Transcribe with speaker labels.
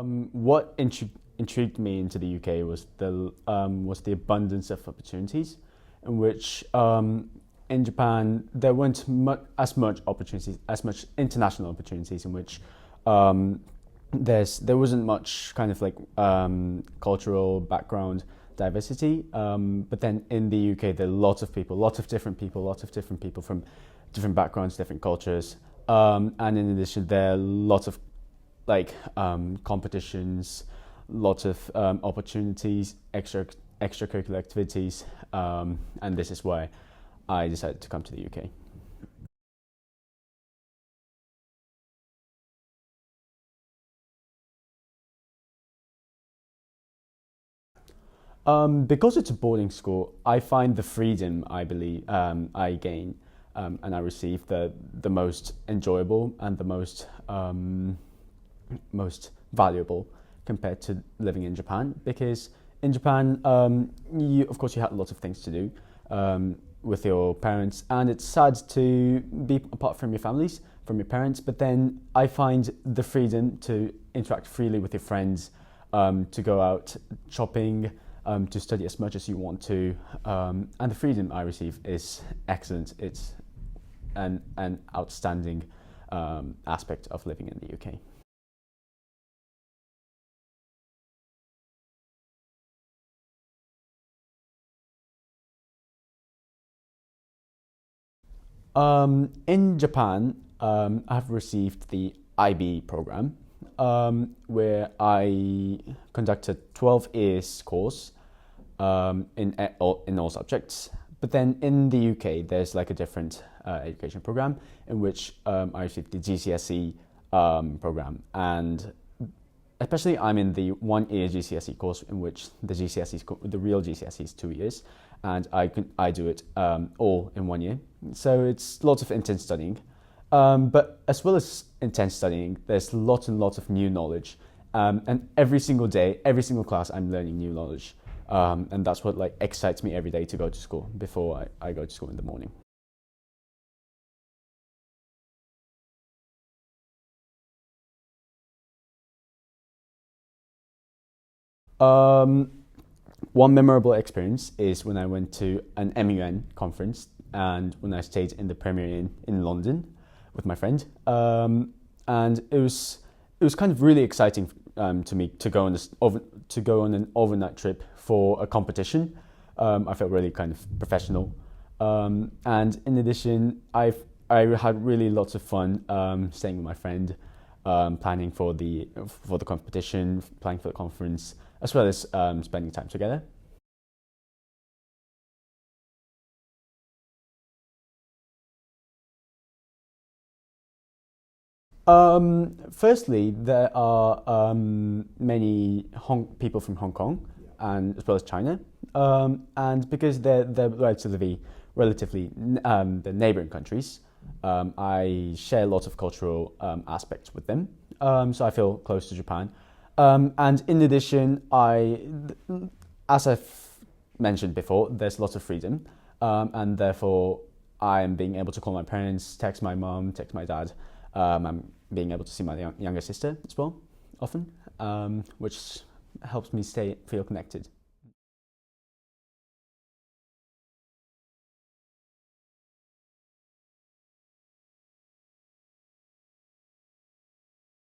Speaker 1: What intrigued me into the UK was the abundance of opportunities, in which in Japan there weren't as much opportunities, as much international opportunities, in which there wasn't much kind of like cultural background diversity. But then in the UK there are lots of people, lots of different people from different backgrounds, different cultures, and in addition there are lots of competitions, lots of opportunities, extracurricular activities, and this is why I decided to come to the UK. Because it's a boarding school, I find the freedom I believe I gain and I receive the most enjoyable and the most valuable compared to living in Japan, because in Japan of course you have lots of things to do with your parents, and it's sad to be apart from your families, from your parents, but then I find the freedom to interact freely with your friends, to go out shopping, to study as much as you want to, and the freedom I receive is excellent. It's an outstanding aspect of living in the UK. In Japan, I've received the IB program, where I conducted 12 years course in all subjects. But then in the UK, there's like a different education program in which I received the GCSE program, and especially I'm in the 1 year GCSE course, in which the real GCSE is 2 years, and I do it all in 1 year. So it's lots of intense studying, but as well as intense studying, there's lots and lots of new knowledge, and every single day, every single class, I'm learning new knowledge, and that's what like excites me every day to go to school before I go to school in the morning. Um, One memorable experience is when I went to an MUN conference and when I stayed in the Premier Inn in London with my friend, and it was kind of really exciting to me to go on an overnight trip for a competition. I felt really kind of professional, and in addition, I had really lots of fun staying with my friend, planning for the competition, planning for the conference, as well as spending time together. Firstly, there are many people from Hong Kong, and as well as China, and because they're relatively the neighbouring countries, I share lots of cultural aspects with them, so I feel close to Japan. And in addition, as I've mentioned before, there's lots of freedom, and therefore I'm being able to call my parents, text my mom, text my dad. I'm being able to see my younger sister as well often, which helps me feel connected.